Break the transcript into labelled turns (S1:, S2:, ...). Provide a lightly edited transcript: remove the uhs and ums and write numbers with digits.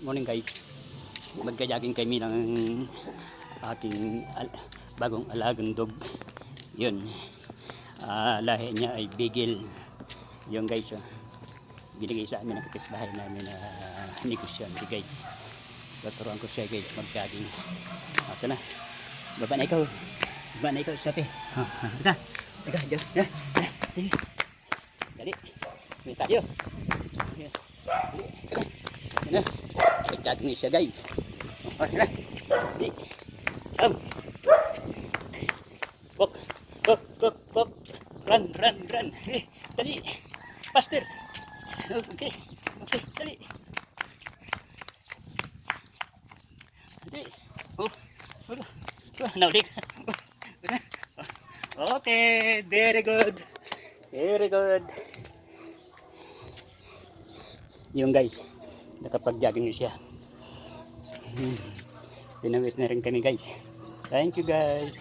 S1: Morning guys. Magka-jogging kami ng ating bagong alagang dog. Yun. Lahi niya ay Beagle. Yun guys. Binigay sa amin ng kapitbahay namin na negosyan. Guys. Tuturuan ko siya guys mag-jogging. Ito na. Baba na ikaw. Baba na ikaw sa sapi. Ika. Ika. Dali. Dali. Dali tayo. Dali. Yan na. Nagjogging siya guys. Yan na. Dali. Come. Walk. Walk. Walk. Walk. Run. Run. Run. Dali. Faster. Okay. Okay. Dali. Dali. Oh. Naulik. Okay. Very good. Very good. Yung guys, nakapag-jogging na siya. Pinawis na rin kami guys. Thank you guys.